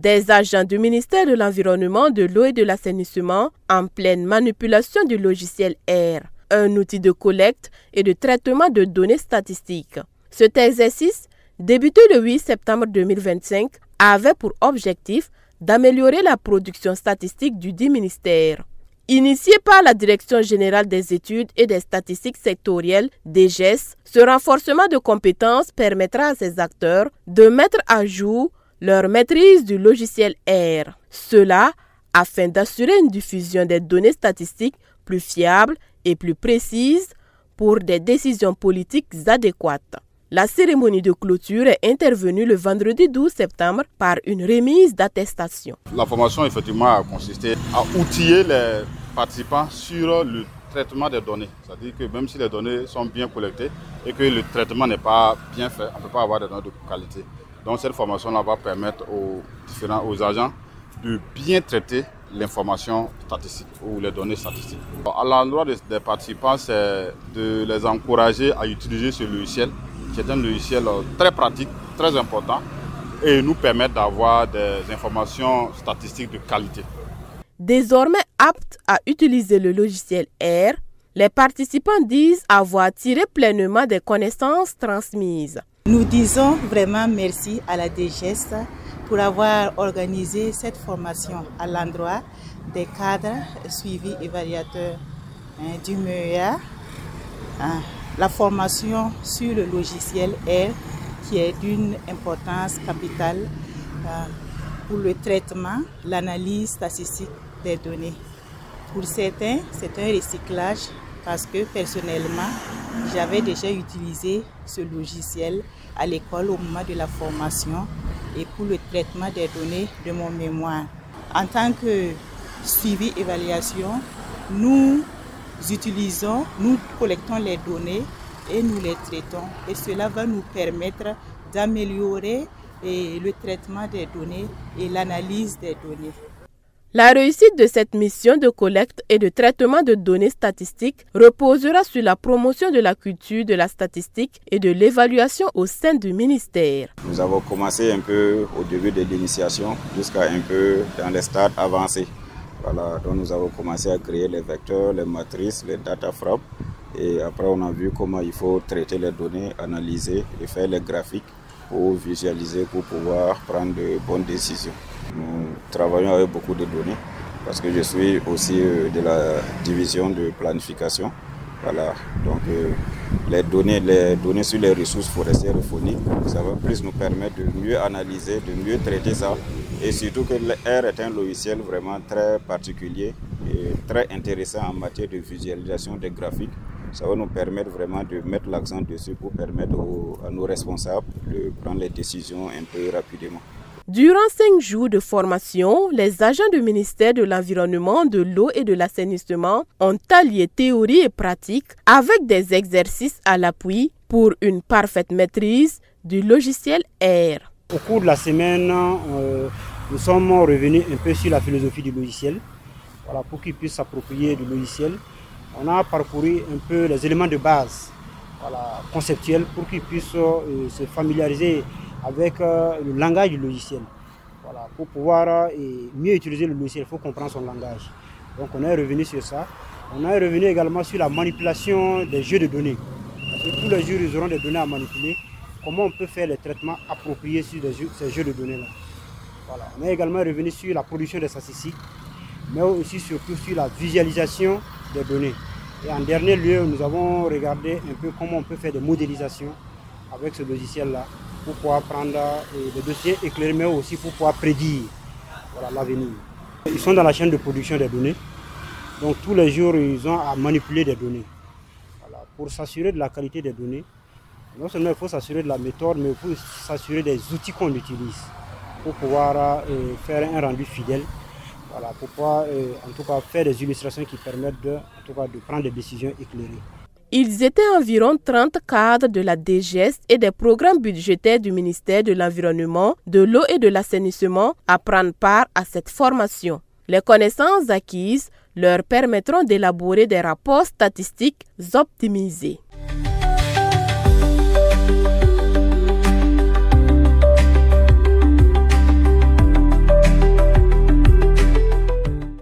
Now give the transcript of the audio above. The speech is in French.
Des agents du ministère de l'Environnement, de l'Eau et de l'Assainissement en pleine manipulation du logiciel R, un outil de collecte et de traitement de données statistiques. Cet exercice, débuté le 8 septembre 2025, avait pour objectif d'améliorer la production statistique du dit ministère. Initié par la Direction générale des études et des statistiques sectorielles, DGES, ce renforcement de compétences permettra à ces acteurs de mettre à jour leur maîtrise du logiciel R. Cela afin d'assurer une diffusion des données statistiques plus fiables et plus précises pour des décisions politiques adéquates. La cérémonie de clôture est intervenue le vendredi 12 septembre par une remise d'attestation. La formation effectivement a consisté à outiller les participants sur le traitement des données. C'est-à-dire que même si les données sont bien collectées et que le traitement n'est pas bien fait, on ne peut pas avoir des données de qualité. Donc cette formation-là va permettre aux agents de bien traiter l'information statistique ou les données statistiques. À l'endroit des participants, c'est de les encourager à utiliser ce logiciel, qui est un logiciel très pratique, très important, et nous permettre d'avoir des informations statistiques de qualité. Désormais aptes à utiliser le logiciel R, les participants disent avoir tiré pleinement des connaissances transmises. Nous disons vraiment merci à la DGES pour avoir organisé cette formation à l'endroit des cadres suivis évaluateurs du MEA. La formation sur le logiciel R qui est d'une importance capitale pour le traitement, l'analyse statistique des données. Pour certains, c'est un recyclage parce que personnellement, j'avais déjà utilisé ce logiciel à l'école au moment de la formation et pour le traitement des données de mon mémoire. En tant que suivi évaluation, nous collectons les données et nous les traitons. Et cela va nous permettre d'améliorer le traitement des données et l'analyse des données. La réussite de cette mission de collecte et de traitement de données statistiques reposera sur la promotion de la culture de la statistique et de l'évaluation au sein du ministère. Nous avons commencé un peu au début de l'initiation jusqu'à un peu dans les stades avancés. Voilà, donc nous avons commencé à créer les vecteurs, les matrices, les data frames. Et après, on a vu comment il faut traiter les données, analyser et faire les graphiques pour visualiser, pour pouvoir prendre de bonnes décisions. Nous travaillons avec beaucoup de données parce que je suis aussi de la division de planification. Voilà, donc les données sur les ressources forestières et fauniques, ça va plus nous permettre de mieux analyser, de mieux traiter ça. Et surtout que le R est un logiciel vraiment très particulier et très intéressant en matière de visualisation des graphiques. Ça va nous permettre vraiment de mettre l'accent dessus pour permettre à nos responsables de prendre les décisions un peu rapidement. Durant 5 jours de formation, les agents du ministère de l'Environnement, de l'Eau et de l'Assainissement ont allié théorie et pratique avec des exercices à l'appui pour une parfaite maîtrise du logiciel R. Au cours de la semaine, nous sommes revenus un peu sur la philosophie du logiciel, voilà, pour qu'ils puissent s'approprier du logiciel. On a parcouru un peu les éléments de base, voilà, conceptuels, pour qu'ils puissent se familiariser avec le langage du logiciel. Voilà, pour pouvoir mieux utiliser le logiciel, il faut comprendre son langage. Donc on est revenu sur ça. On est revenu également sur la manipulation des jeux de données. Parce que tous les jours, ils auront des données à manipuler. Comment on peut faire les traitements appropriés sur ces jeux de données-là. Voilà. On est également revenu sur la production des statistiques, mais aussi surtout sur la visualisation des données. Et en dernier lieu, nous avons regardé un peu comment on peut faire des modélisations avec ce logiciel-là pour pouvoir prendre des dossiers éclairés, mais aussi pour pouvoir prédire l'avenir. Ils sont dans la chaîne de production des données, donc tous les jours, ils ont à manipuler des données. Voilà. Pour s'assurer de la qualité des données, non seulement il faut s'assurer de la méthode, mais il faut s'assurer des outils qu'on utilise pour pouvoir faire un rendu fidèle. Voilà, pour pouvoir en tout cas faire des illustrations qui permettent de prendre des décisions éclairées. Ils étaient environ 30 cadres de la DGES et des programmes budgétaires du ministère de l'Environnement, de l'Eau et de l'Assainissement à prendre part à cette formation. Les connaissances acquises leur permettront d'élaborer des rapports statistiques optimisés.